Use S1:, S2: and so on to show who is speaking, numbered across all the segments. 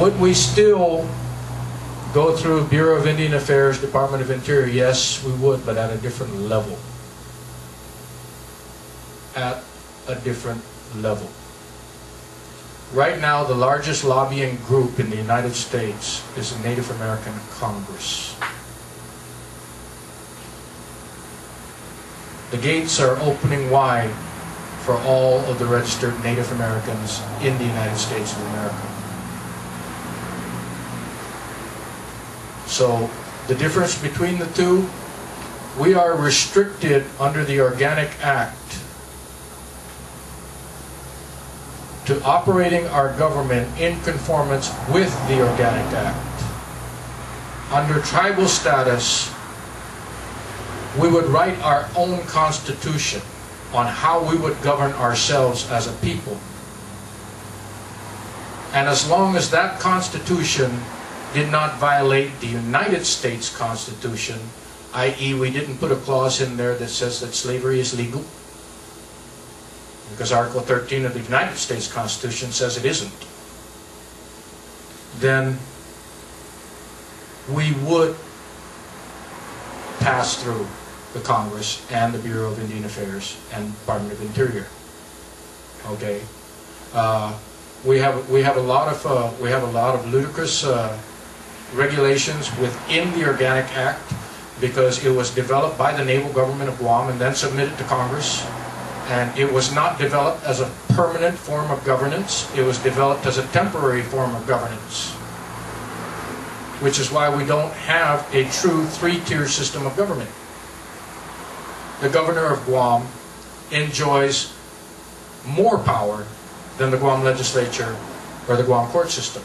S1: Would we still go through Bureau of Indian Affairs, Department of Interior? Yes, we would, but at a different level. At a different level. Right now, the largest lobbying group in the United States is the Native American Congress. The gates are opening wide for all of the registered Native Americans in the United States of America. So, the difference between the two, we are restricted under the Organic Act to operating our government in conformance with the Organic Act. Under tribal status, we would write our own constitution on how we would govern ourselves as a people. And as long as that constitution did not violate the United States Constitution, i.e. we didn't put a clause in there that says that slavery is legal, because Article 13 of the United States Constitution says it isn't, then we would pass through the Congress and the Bureau of Indian Affairs and Department of Interior. Okay, we have a lot of ludicrous regulations within the Organic Act, because it was developed by the naval government of Guam and then submitted to Congress. And it was not developed as a permanent form of governance. It was developed as a temporary form of governance, which is why we don't have a true three-tier system of government. The governor of Guam enjoys more power than the Guam legislature or the Guam court system.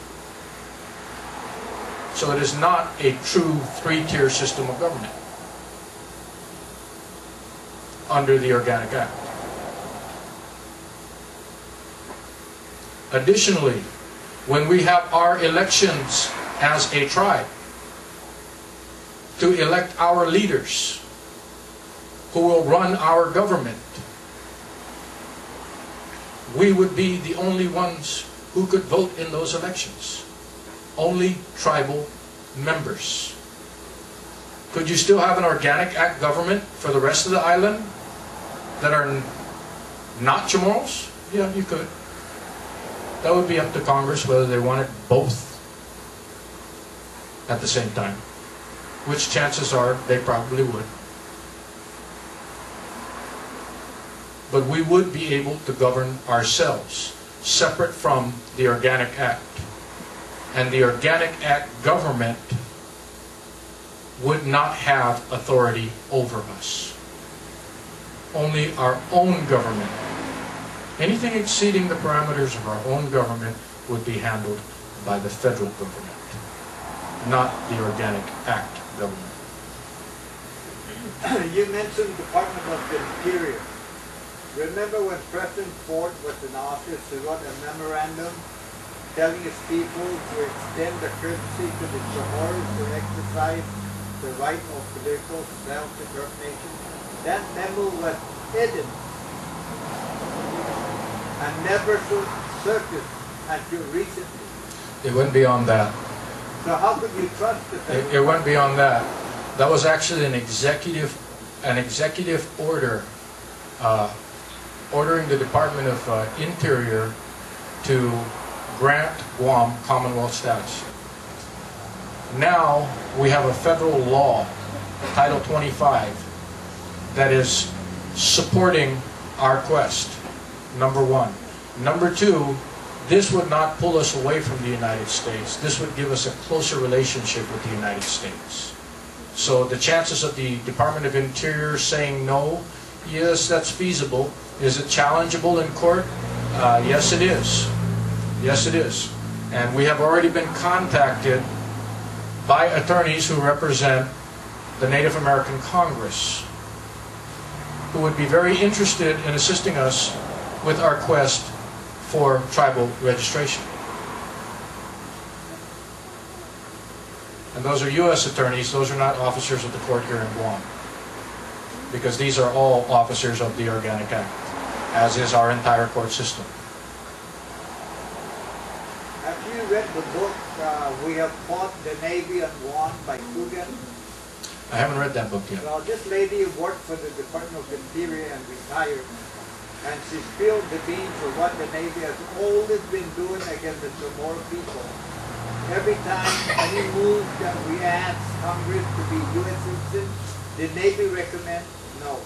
S1: So it is not a true three-tier system of government under the Organic Act. Additionally, when we have our elections as a tribe to elect our leaders who will run our government, we would be the only ones who could vote in those elections. Only tribal members. Could you still have an Organic Act government for the rest of the island that are not Chamorros? Yeah, you could. That would be up to Congress whether they wanted both at the same time, which chances are they probably would. But we would be able to govern ourselves, separate from the Organic Act. And the Organic Act government would not have authority over us. Only our own government. Anything exceeding the parameters of our own government would be handled by the federal government, not the Organic Act government.
S2: You mentioned Department of the Interior. Remember when President Ford was in office, he wrote a memorandum telling his people to extend the courtesy to the Chamorros to exercise the right of political self-determination. That memo was hidden and never surfaced until recently.
S1: It went beyond that.
S2: So how could you trust it?
S1: It went beyond that. That was actually an executive order ordering the Department of Interior to grant Guam Commonwealth status. Now we have a federal law, Title 25, that is supporting our quest, number one. Number two, this would not pull us away from the United States. This would give us a closer relationship with the United States. So the chances of the Department of Interior saying no, yes, that's feasible. Is it challengeable in court? Yes, it is. Yes, it is. And we have already been contacted by attorneys who represent the Native American Congress, who would be very interested in assisting us with our quest for tribal registration. And those are U.S. attorneys. Those are not officers of the court here in Guam, because these are all officers of the Organic Act, as is our entire court system.
S2: Have you read the book, We Have Fought the Navy and Won by Coogan?
S1: I haven't read that book yet.
S2: Well, this lady worked for the Department of Interior and retired. And she spilled the beans for what the Navy has always been doing against the Chamorro people. Every time any move that we ask Congress to be U.S. citizens, the Navy recommends no.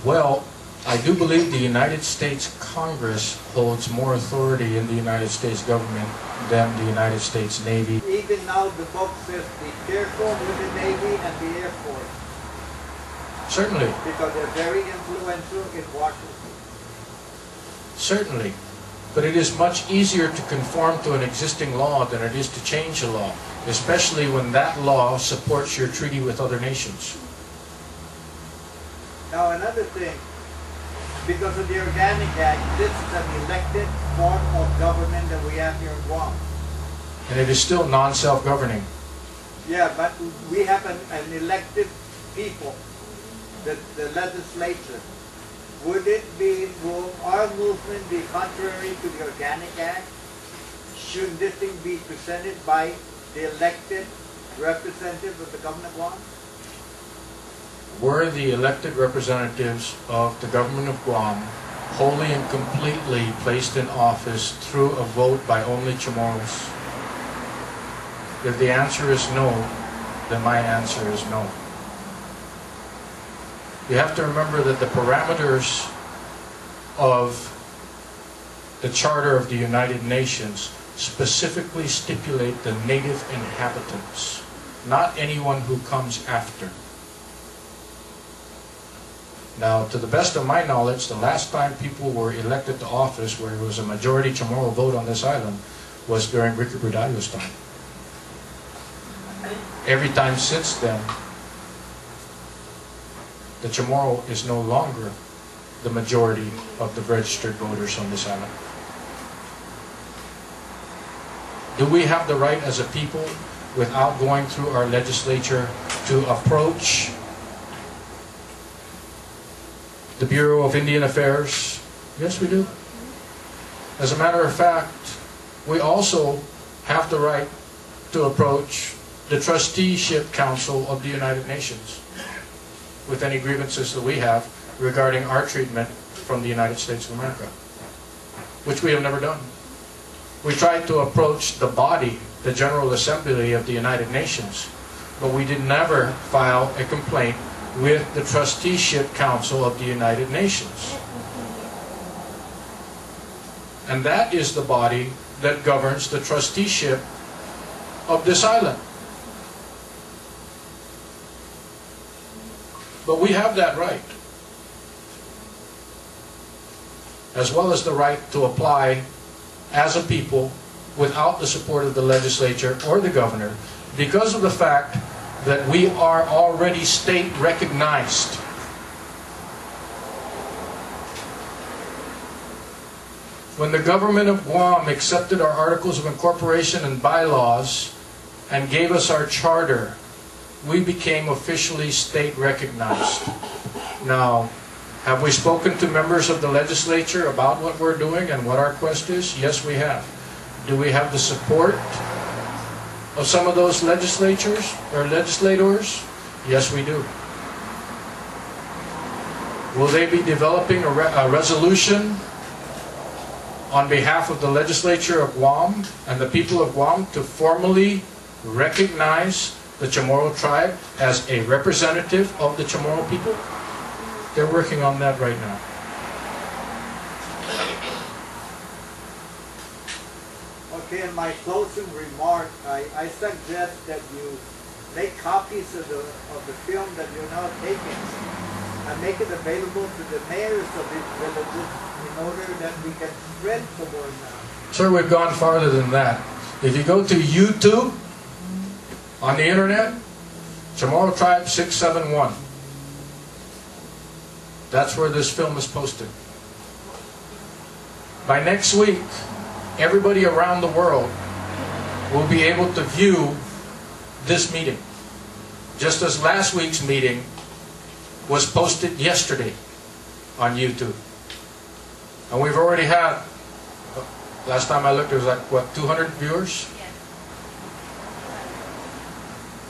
S1: Well, I do believe the United States Congress holds more authority in the United States government than the United States Navy.
S2: Even now the book says be careful with the Navy and the Air Force.
S1: Certainly.
S2: Because they're very influential in Washington.
S1: Certainly. But it is much easier to conform to an existing law than it is to change a law, especially when that law supports your treaty with other nations.
S2: Now another thing, because of the Organic Act, this is an elected form of government that we have here in Guam.
S1: And it is still non-self-governing.
S2: Yeah, but we have an elected people, the legislature. Would it be, will our movement be contrary to the Organic Act? Shouldn't this thing be presented by the elected representatives of the government of Guam?
S1: Were the elected representatives of the government of Guam wholly and completely placed in office through a vote by only Chamorros? If the answer is no, then my answer is no. You have to remember that the parameters of the Charter of the United Nations specifically stipulate the native inhabitants, not anyone who comes after. Now, to the best of my knowledge, the last time people were elected to office where it was a majority Chamorro vote on this island was during Ricky Bradallo's time. Every time since then, the Chamorro is no longer the majority of the registered voters on this island. Do we have the right as a people, without going through our legislature, to approach the Bureau of Indian Affairs? Yes, we do. As a matter of fact, we also have the right to approach the Trusteeship Council of the United Nations with any grievances that we have regarding our treatment from the United States of America, which we have never done. We tried to approach the body, the General Assembly of the United Nations, but we did never file a complaint with the Trusteeship Council of the United Nations. And that is the body that governs the trusteeship of this island. But we have that right, as well as the right to apply as a people without the support of the legislature or the governor, because of the fact that we are already state recognized. When the government of Guam accepted our Articles of Incorporation and bylaws and gave us our charter, we became officially state recognized. Now, have we spoken to members of the legislature about what we're doing and what our quest is? Yes, we have. Do we have the support of some of those legislators or legislators? Yes, we do. Will they be developing a resolution on behalf of the legislature of Guam and the people of Guam to formally recognize the Chamorro tribe as a representative of the Chamorro people? They're working on that right now.
S2: Okay, in my closing remark, I suggest that you make copies of the film that you're now taking and make it available to the mayors of these villages in order that we can spread the word now.
S1: Sir, we've gone farther than that. If you go to YouTube, on the internet, Chamorro Tribe 671. That's where this film is posted. By next week, everybody around the world will be able to view this meeting, just as last week's meeting was posted yesterday on YouTube. And we've already had, last time I looked, there was like, what, 200 viewers?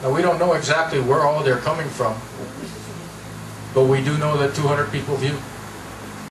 S1: Now we don't know exactly where all they're coming from, but we do know that 200 people viewed.